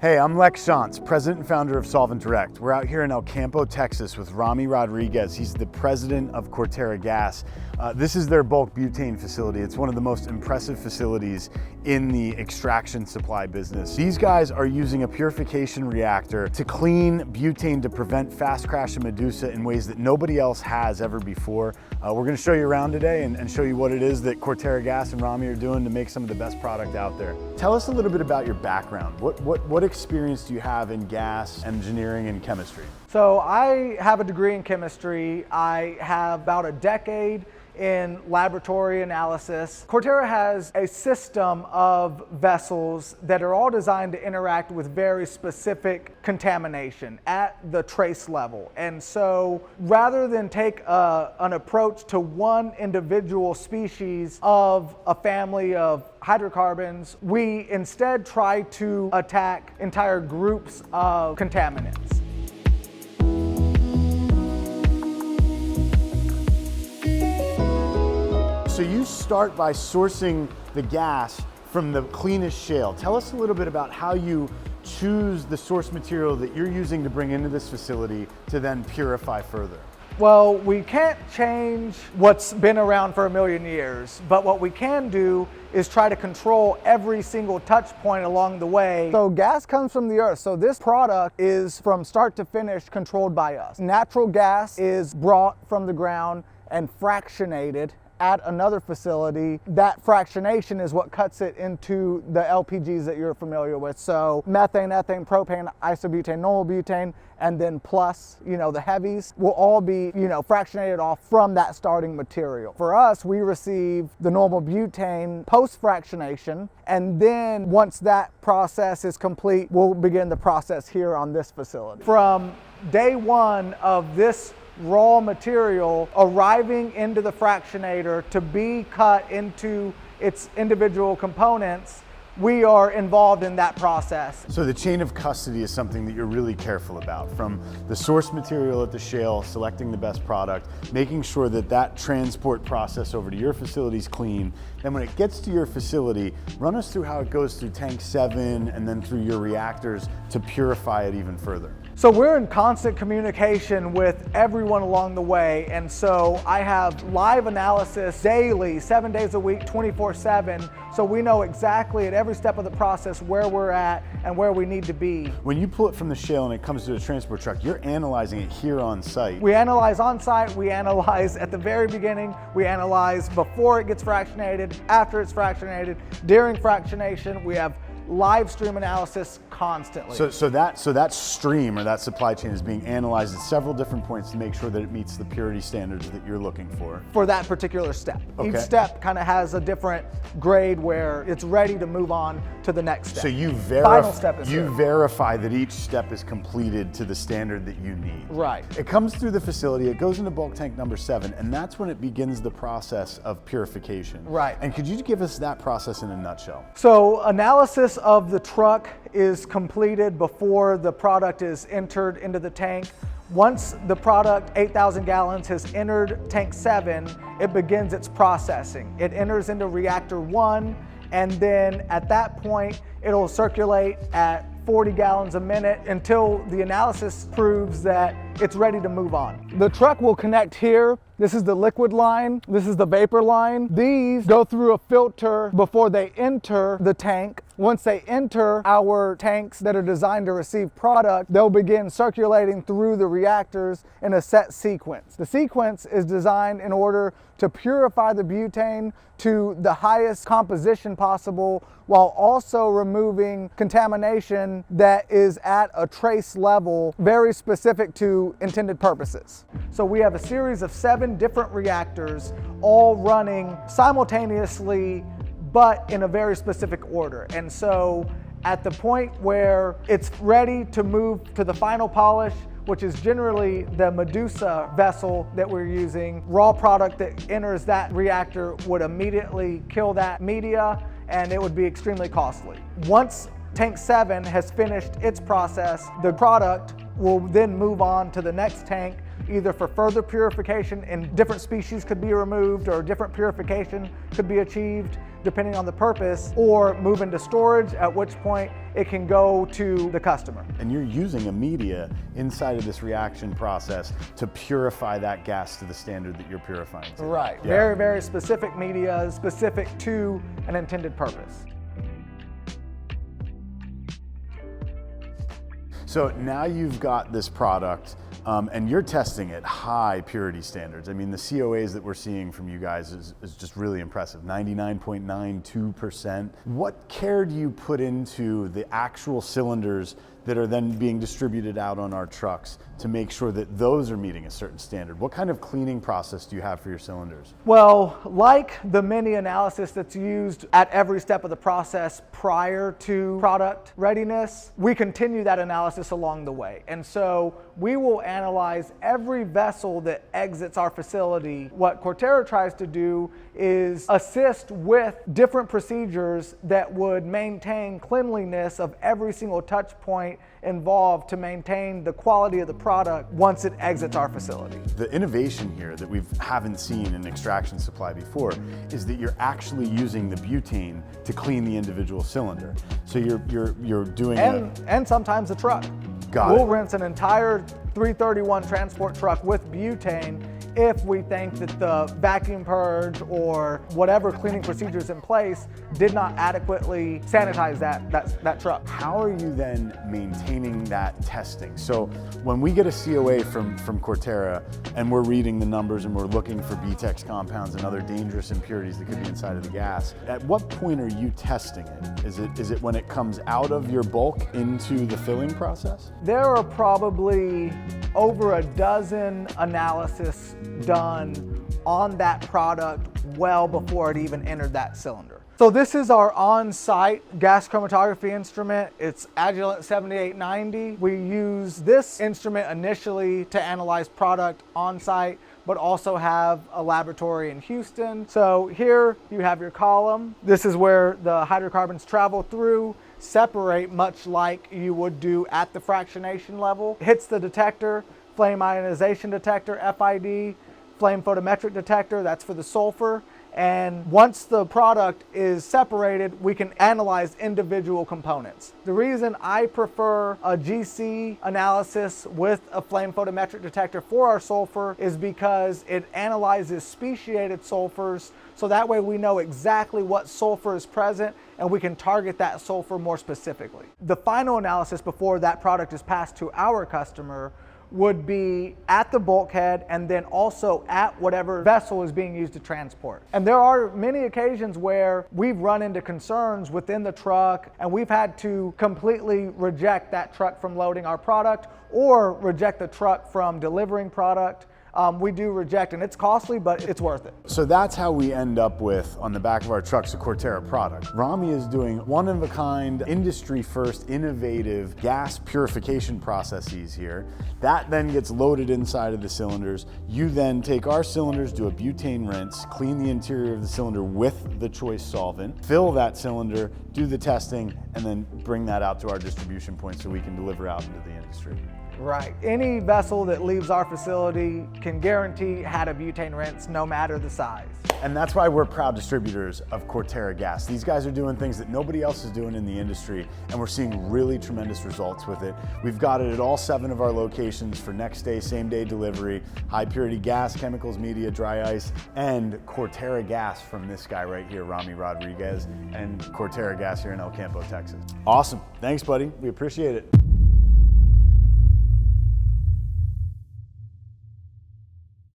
Hey, I'm Lex Shantz, president and founder of Solvent Direct. We're out here in El Campo, Texas with Rami Rodriguez. He's the president of Cortera Gas. This is their bulk butane facility. It's one of the most impressive facilities in the extraction supply business. These guys are using a purification reactor to clean butane to prevent fast crash and medusa in ways that nobody else has ever before. We're gonna show you around today and show you what it is that Cortera Gas and Rami are doing to make some of the best product out there. Tell us a little bit about your background. What experience do you have in gas engineering and chemistry? So I have a degree in chemistry. I have about a decade in laboratory analysis. Cortera has a system of vessels that are all designed to interact with very specific contamination at the trace level. And so rather than take an approach to one individual species of a family of hydrocarbons, we instead try to attack entire groups of contaminants. So you start by sourcing the gas from the cleanest shale. Tell us a little bit about how you choose the source material that you're using to bring into this facility to then purify further. Well, we can't change what's been around for a million years, but what we can do is try to control every single touch point along the way. So gas comes from the earth, so this product is from start to finish controlled by us. Natural gas is brought from the ground and fractionated at another facility. That fractionation is what cuts it into the LPGs that you're familiar with. So methane, ethane, propane, isobutane, normal butane, and then plus, the heavies will all be, fractionated off from that starting material. For us, we receive the normal butane post-fractionation, and then once that process is complete, we'll begin the process here on this facility. From day one of this raw material arriving into the fractionator to be cut into its individual components, we are involved in that process. So the chain of custody is something that you're really careful about, from the source material at the shale, selecting the best product, making sure that that transport process over to your facility is clean. Then when it gets to your facility, run us through how it goes through tank 7 and then through your reactors to purify it even further. So we're in constant communication with everyone along the way, and so I have live analysis daily, 7 days a week, 24/7, so we know exactly at every step of the process where we're at and where we need to be. When you pull it from the shale and it comes to a transport truck, you're analyzing it here on site. We analyze on site, we analyze at the very beginning, we analyze before it gets fractionated, after it's fractionated, during fractionation. We have live stream analysis constantly. So that stream or that supply chain is being analyzed at several different points to make sure that it meets the purity standards that you're looking for that particular step. Okay. Each step kind of has a different grade where it's ready to move on to the next step. So you verify that each step is completed to the standard that you need. Right. It comes through the facility, it goes into bulk tank number 7, and that's when it begins the process of purification. Right. And could you give us that process in a nutshell? So analysis of the truck is completed before the product is entered into the tank. Once the product, 8,000 gallons, has entered tank 7, it begins its processing. It enters into reactor 1, and then at that point, it'll circulate at 40 gallons a minute until the analysis proves that it's ready to move on. The truck will connect here. This is the liquid line. This is the vapor line. These go through a filter before they enter the tank. Once they enter our tanks that are designed to receive product, they'll begin circulating through the reactors in a set sequence. The sequence is designed in order to purify the butane to the highest composition possible while also removing contamination that is at a trace level very specific to intended purposes. So we have a series of 7 different reactors all running simultaneously but in a very specific order. And so at the point where it's ready to move to the final polish, which is generally the Medusa vessel that we're using, raw product that enters that reactor would immediately kill that media, and it would be extremely costly. Once tank 7 has finished its process, the product will then move on to the next tank, either for further purification, and different species could be removed or different purification could be achieved. depending on the purpose, or move into storage, at which point it can go to the customer. And you're using a media inside of this reaction process to purify that gas to the standard that you're purifying to. Right. Yeah. Very, very specific media, specific to an intended purpose. So now you've got this product and you're testing at high purity standards. I mean, the COAs that we're seeing from you guys is just really impressive, 99.92%. What care do you put into the actual cylinders that are then being distributed out on our trucks to make sure that those are meeting a certain standard? What kind of cleaning process do you have for your cylinders? Well, like the mini analysis that's used at every step of the process prior to product readiness, we continue that analysis along the way. And so we will analyze every vessel that exits our facility. What Cortera tries to do is assist with different procedures that would maintain cleanliness of every single touch point involved to maintain the quality of the product once it exits our facility. The innovation here that we haven't seen in extraction supply before is that you're actually using the butane to clean the individual cylinder. So you're doing and sometimes the truck. We'll rinse an entire 331 transport truck with butane if we think that the vacuum purge or whatever cleaning procedures in place did not adequately sanitize that truck. How are you then maintaining that testing? So when we get a COA from Cortera and we're reading the numbers and we're looking for BTEX compounds and other dangerous impurities that could be inside of the gas, at what point are you testing it? Is it when it comes out of your bulk into the filling process? There are probably over a dozen analysis done on that product well before it even entered that cylinder. So this is our on-site gas chromatography instrument. It's Agilent 7890. We use this instrument initially to analyze product on-site, but also have a laboratory in Houston. So here you have your column. This is where the hydrocarbons travel through, separate much like you would do at the fractionation level. Hits the detector, flame ionization detector, FID, flame photometric detector, that's for the sulfur. And once the product is separated, we can analyze individual components. The reason I prefer a GC analysis with a flame photometric detector for our sulfur is because it analyzes speciated sulfurs, so that way we know exactly what sulfur is present and we can target that sulfur more specifically. The final analysis before that product is passed to our customer would be at the bulkhead and then also at whatever vessel is being used to transport. And there are many occasions where we've run into concerns within the truck and we've had to completely reject that truck from loading our product or reject the truck from delivering product. We do reject, and it's costly, but it's worth it. So that's how we end up with, on the back of our trucks, a Cortera product. Rami is doing one-of-a-kind, industry-first, innovative gas purification processes here. That then gets loaded inside of the cylinders. You then take our cylinders, do a butane rinse, clean the interior of the cylinder with the choice solvent, fill that cylinder, do the testing, and then bring that out to our distribution point so we can deliver out into the industry. Right. Any vessel that leaves our facility can guarantee had a butane rinse, no matter the size. And that's why we're proud distributors of Cortera gas. These guys are doing things that nobody else is doing in the industry, and we're seeing really tremendous results with it. We've got it at all 7 of our locations for next day, same day delivery, high purity gas, chemicals, media, dry ice, and Cortera gas from this guy right here, Rami Rodriguez, and Cortera gas here in El Campo, Texas. Awesome. Thanks, buddy. We appreciate it.